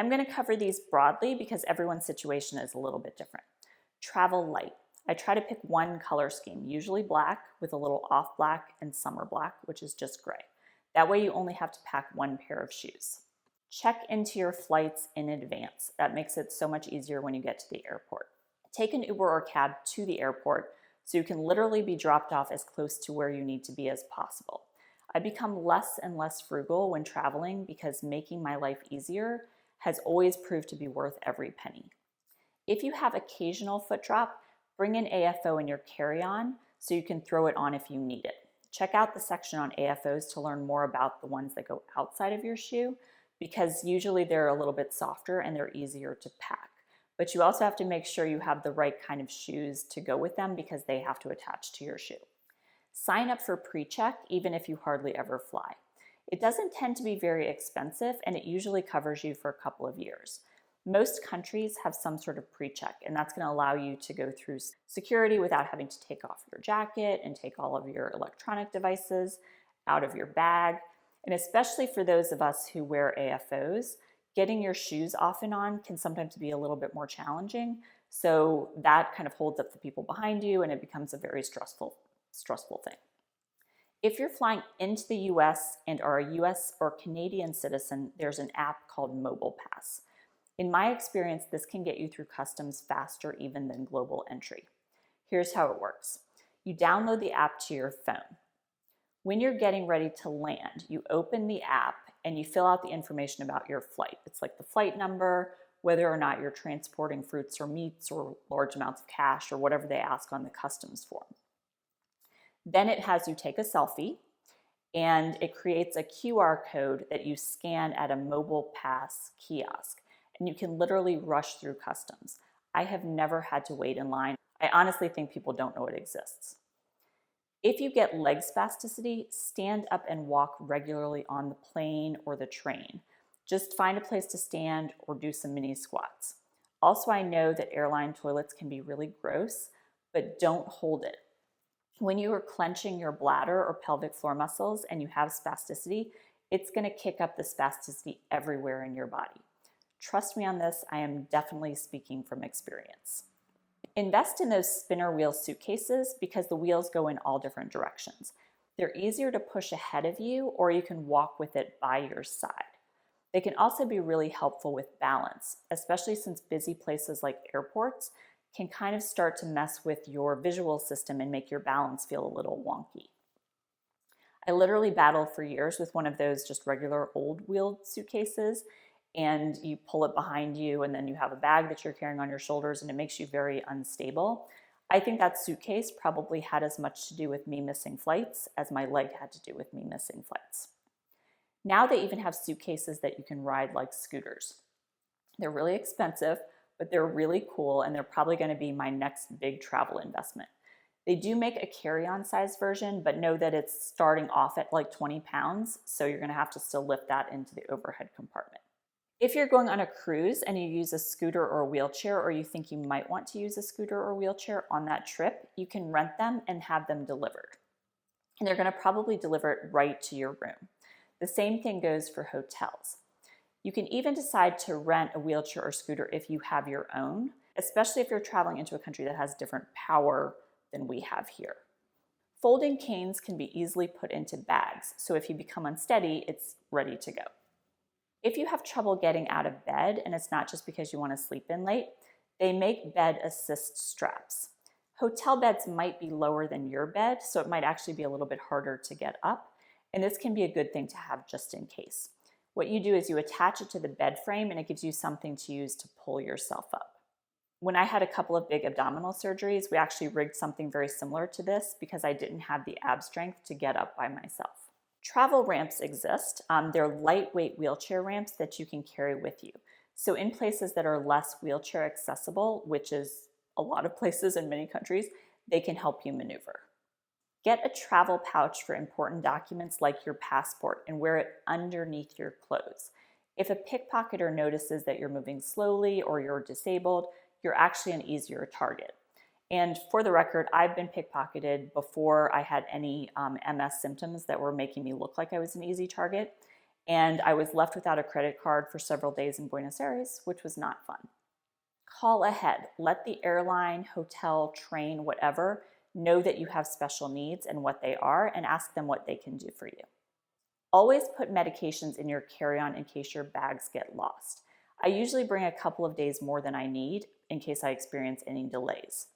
I'm going to cover these broadly because everyone's situation is a little bit different. Travel light. I try to pick one color scheme, usually black with a little off black and summer black, which is just gray. That way you only have to pack one pair of shoes. Check into your flights in advance. That makes it so much easier when you get to the airport. Take an Uber or cab to the airport so you can literally be dropped off as close to where you need to be as possible. I become less and less frugal when traveling because making my life easier has always proved to be worth every penny. If you have occasional foot drop, bring an AFO in your carry-on so you can throw it on if you need it. Check out the section on AFOs to learn more about the ones that go outside of your shoe because usually they're a little bit softer and they're easier to pack. But you also have to make sure you have the right kind of shoes to go with them because they have to attach to your shoe. Sign up for pre-check even if you hardly ever fly. It doesn't tend to be very expensive and it usually covers you for a couple of years. Most countries have some sort of pre-check and that's going to allow you to go through security without having to take off your jacket and take all of your electronic devices out of your bag. And especially for those of us who wear AFOs, getting your shoes off and on can sometimes be a little bit more challenging. So that kind of holds up the people behind you and it becomes a very stressful thing. If you're flying into the US and are a US or Canadian citizen, there's an app called Mobile Pass. In my experience, this can get you through customs faster even than global entry. Here's how it works. You download the app to your phone. When you're getting ready to land, you open the app and you fill out the information about your flight. It's like the flight number, whether or not you're transporting fruits or meats or large amounts of cash or whatever they ask on the customs form. Then it has you take a selfie and it creates a QR code that you scan at a Mobile Pass kiosk. And you can literally rush through customs. I have never had to wait in line. I honestly think people don't know it exists. If you get leg spasticity, stand up and walk regularly on the plane or the train. Just find a place to stand or do some mini squats. Also, I know that airline toilets can be really gross, but don't hold it. When you are clenching your bladder or pelvic floor muscles and you have spasticity, it's going to kick up the spasticity everywhere in your body. Trust me on this, I am definitely speaking from experience. Invest in those spinner wheel suitcases because the wheels go in all different directions. They're easier to push ahead of you or you can walk with it by your side. They can also be really helpful with balance, especially since busy places like airports can kind of start to mess with your visual system and make your balance feel a little wonky. I literally battled for years with one of those just regular old wheeled suitcases, and you pull it behind you and then you have a bag that you're carrying on your shoulders and it makes you very unstable. I think that suitcase probably had as much to do with me missing flights as my leg had to do with me missing flights. Now they even have suitcases that you can ride like scooters. They're really expensive, but they're really cool and they're probably going to be my next big travel investment. They do make a carry-on size version, but know that it's starting off at like 20 pounds, so you're going to have to still lift that into the overhead compartment. If you're going on a cruise and you use a scooter or a wheelchair, or you think you might want to use a scooter or wheelchair on that trip, you can rent them and have them delivered. And they're going to probably deliver it right to your room. The same thing goes for hotels. You can even decide to rent a wheelchair or scooter if you have your own, especially if you're traveling into a country that has different power than we have here. Folding canes can be easily put into bags, so if you become unsteady, it's ready to go. If you have trouble getting out of bed, and it's not just because you want to sleep in late, they make bed assist straps. Hotel beds might be lower than your bed, so it might actually be a little bit harder to get up, and this can be a good thing to have just in case. What you do is you attach it to the bed frame and it gives you something to use to pull yourself up. When I had a couple of big abdominal surgeries, we actually rigged something very similar to this because I didn't have the ab strength to get up by myself. Travel ramps exist. They're lightweight wheelchair ramps that you can carry with you. So in places that are less wheelchair accessible, which is a lot of places in many countries, they can help you maneuver. Get a travel pouch for important documents like your passport and wear it underneath your clothes. If a pickpocketer notices that you're moving slowly or you're disabled, you're actually an easier target. And for the record, I've been pickpocketed before I had any MS symptoms that were making me look like I was an easy target. and I was left without a credit card for several days in Buenos Aires, which was not fun. Call ahead. Let the airline, hotel, train, whatever, know that you have special needs and what they are, and ask them what they can do for you. Always put medications in your carry-on in case your bags get lost. I usually bring a couple of days more than I need in case I experience any delays.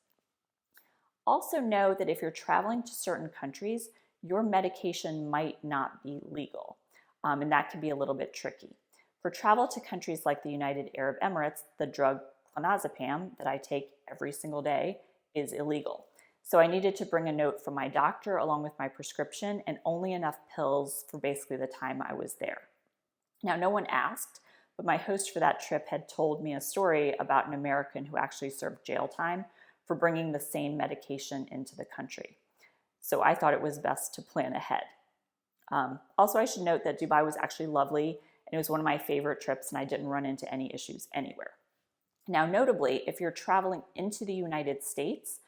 Also know that if you're traveling to certain countries, your medication might not be legal, and that can be a little bit tricky. For travel to countries like the United Arab Emirates, the drug clonazepam that I take every single day is illegal. So I needed to bring a note from my doctor along with my prescription and only enough pills for basically the time I was there. Now, no one asked, but my host for that trip had told me a story about an American who actually served jail time for bringing the same medication into the country. So I thought it was best to plan ahead. Also, I should note that Dubai was actually lovely and it was one of my favorite trips and I didn't run into any issues anywhere. Now, notably, if you're traveling into the United States,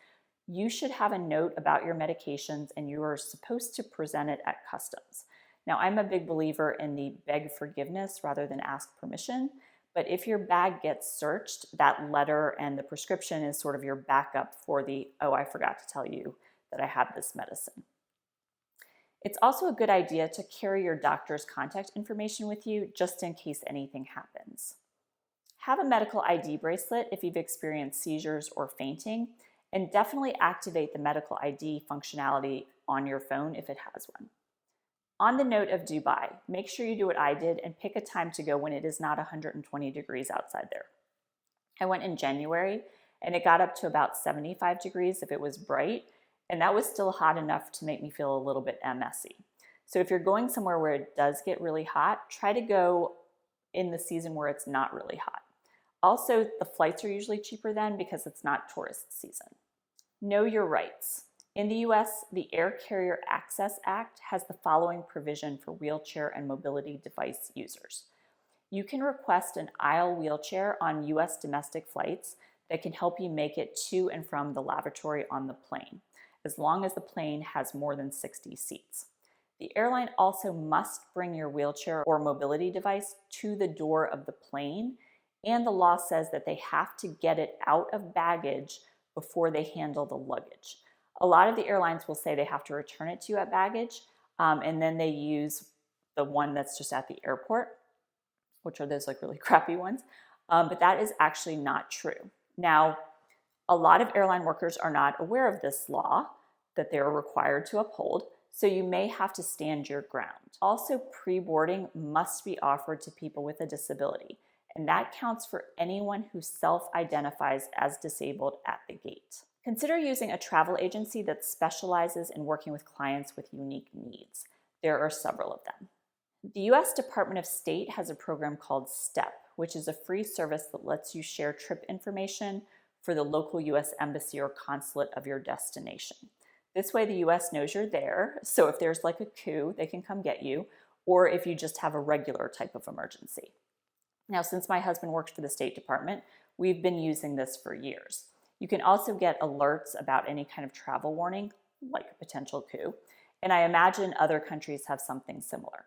you should have a note about your medications and you are supposed to present it at customs. Now, I'm a big believer in the beg forgiveness rather than ask permission, but if your bag gets searched, that letter and the prescription is sort of your backup for the, oh, I forgot to tell you that I have this medicine. It's also a good idea to carry your doctor's contact information with you just in case anything happens. Have a medical ID bracelet if you've experienced seizures or fainting, and definitely activate the medical ID functionality on your phone if it has one. On the note of Dubai, make sure you do what I did and pick a time to go when it is not 120 degrees outside there. I went in January and it got up to about 75 degrees if it was bright, and that was still hot enough to make me feel a little bit messy. So if you're going somewhere where it does get really hot, try to go in the season where it's not really hot. Also, the flights are usually cheaper then because it's not tourist season. Know your rights. In the US, the Air Carrier Access Act has the following provision for wheelchair and mobility device users. You can request an aisle wheelchair on US domestic flights that can help you make it to and from the lavatory on the plane, as long as the plane has more than 60 seats. The airline also must bring your wheelchair or mobility device to the door of the plane, and the law says that they have to get it out of baggage before they handle the luggage. A lot of the airlines will say they have to return it to you at baggage, and then they use the one that's just at the airport, which are those like really crappy ones, but that is actually not true. Now, a lot of airline workers are not aware of this law that they're required to uphold, so you may have to stand your ground. Also, pre-boarding must be offered to people with a disability, and that counts for anyone who self-identifies as disabled at the gate. Consider using a travel agency that specializes in working with clients with unique needs. There are several of them. The US Department of State has a program called STEP, which is a free service that lets you share trip information for the local US embassy or consulate of your destination. This way the US knows you're there, so if there's like a coup, they can come get you, or if you just have a regular type of emergency. Now, since my husband works for the State Department, we've been using this for years. You can also get alerts about any kind of travel warning, like a potential coup, and I imagine other countries have something similar.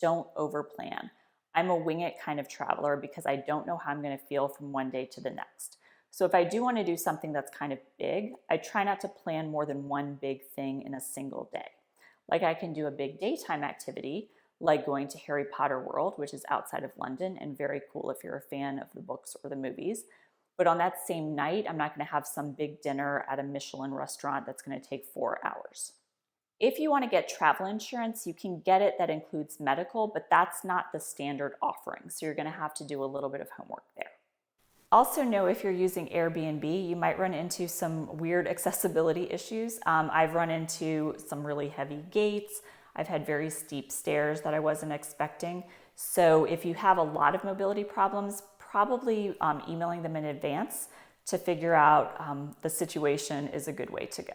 Don't overplan. I'm a wing it kind of traveler because I don't know how I'm going to feel from one day to the next. So if I do want to do something that's kind of big, I try not to plan more than one big thing in a single day. Like I can do a big daytime activity, like going to Harry Potter World, which is outside of London and very cool if you're a fan of the books or the movies. But on that same night, I'm not going to have some big dinner at a Michelin restaurant that's going to take 4 hours. If you want to get travel insurance, you can get it that includes medical, but that's not the standard offering. So you're going to have to do a little bit of homework there. Also know if you're using Airbnb, you might run into some weird accessibility issues. I've run into some really heavy gates. I've had very steep stairs that I wasn't expecting. So if you have a lot of mobility problems, probably emailing them in advance to figure out the situation is a good way to go.